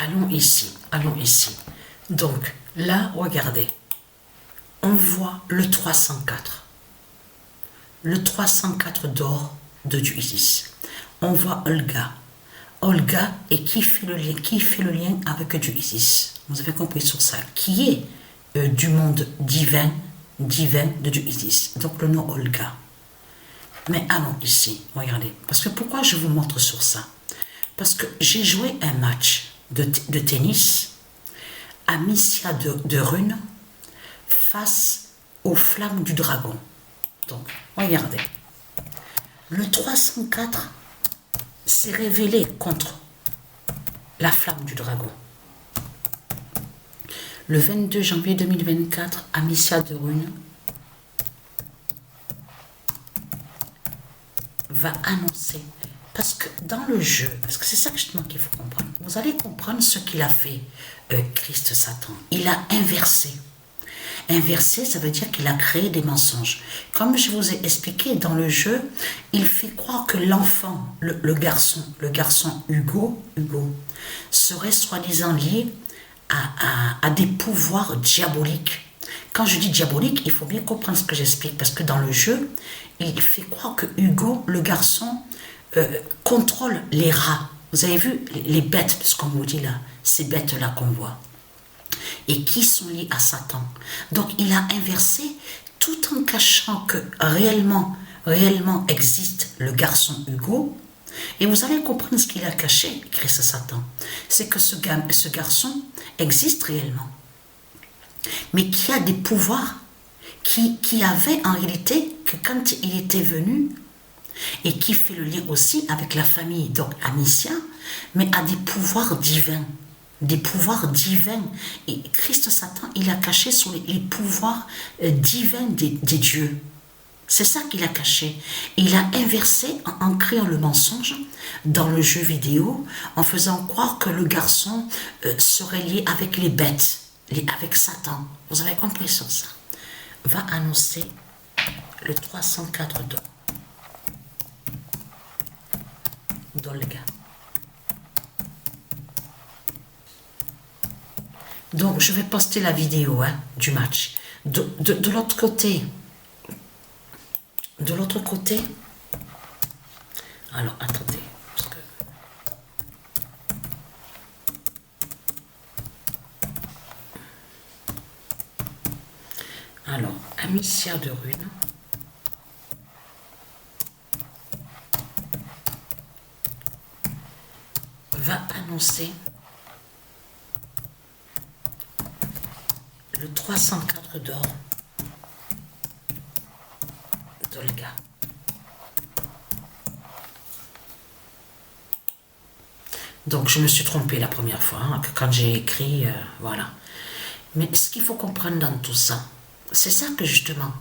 allons ici, allons ici. Donc, là, regardez, on voit le 304. Le 304 d'or de Dieu Isis. On voit Olga. Olga, et qui fait le lien avec Dieu Isis. Vous avez compris sur ça. Qui est du monde divin de Dieu Isis. Donc, le nom Olga. Mais allons ici, regardez. Parce que pourquoi je vous montre sur ça? Parce que j'ai joué un match de tennis à Missia de Rune face aux flammes du dragon. Donc, regardez. Le 304 s'est révélé contre la flamme du dragon. Le 22 janvier 2024, à Missia de Rune va annoncer, parce que dans le jeu, parce que c'est ça justement qu'il faut comprendre, vous allez comprendre ce qu'il a fait, Christ Satan. Il a inversé. Inversé, ça veut dire qu'il a créé des mensonges. Comme je vous ai expliqué dans le jeu, il fait croire que l'enfant, le garçon Hugo serait soi-disant lié à des pouvoirs diaboliques. Quand je dis diabolique, il faut bien comprendre ce que j'explique, parce que dans le jeu, il fait croire que Hugo, le garçon, contrôle les rats. Vous avez vu les bêtes, ce qu'on vous dit là, ces bêtes-là qu'on voit, et qui sont liées à Satan. Donc il a inversé, tout en cachant que réellement existe le garçon Hugo. Et vous allez comprendre ce qu'il a caché, Christ Satan. C'est que ce garçon existe réellement, mais qui a des pouvoirs, qui avait en réalité, que quand il était venu, et qui fait le lien aussi avec la famille, donc Amicia, mais a des pouvoirs divins. Des pouvoirs divins. Et Christ Satan, il a caché sur les pouvoirs divins des dieux. C'est ça qu'il a caché. Il a inversé en créant le mensonge dans le jeu vidéo, en faisant croire que le garçon serait lié avec les bêtes, avec Satan. Vous avez compris sur ça. Va annoncer le 304 d'Olga. Donc, je vais poster la vidéo du match. De l'autre côté, alors, attendez. Parce que... Alors, Amicia de Rune. Va annoncer le 304 d'or d'Olga. Donc je me suis trompée la première fois, quand j'ai écrit, voilà. Mais ce qu'il faut comprendre dans tout ça, c'est ça que justement,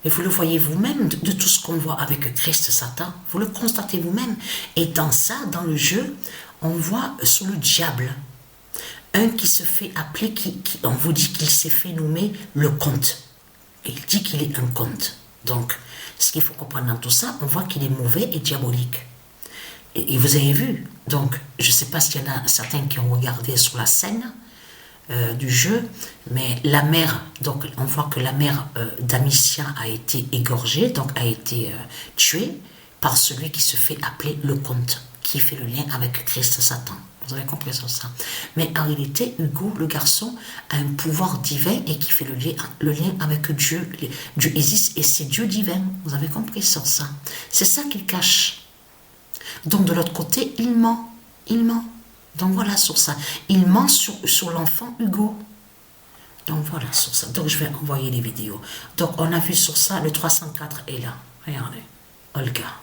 et vous le voyez vous-même, de tout ce qu'on voit avec Christ Satan, vous le constatez vous-même. Et dans ça, dans le jeu, on voit sur le diable, un qui se fait appeler, on vous dit qu'il s'est fait nommer le comte. Et il dit qu'il est un comte. Donc, ce qu'il faut comprendre dans tout ça, on voit qu'il est mauvais et diabolique. Et vous avez vu, donc, je ne sais pas s'il y en a certains qui ont regardé sur la scène du jeu, mais la mère, donc on voit que la mère d'Amicia a été égorgée, donc a été tuée par celui qui se fait appeler le comte, qui fait le lien avec Christ Satan. Vous avez compris sur ça. Mais en réalité, Hugo, le garçon, a un pouvoir divin et qui fait le lien avec Dieu, Dieu Isis et ses dieux divins. Vous avez compris sur ça. C'est ça qu'il cache. Donc de l'autre côté, il ment. Il ment. Donc voilà sur ça. Il ment sur l'enfant Hugo. Donc voilà sur ça. Donc je vais envoyer les vidéos. Donc on a vu sur ça, le 304 est là. Regardez. Olga.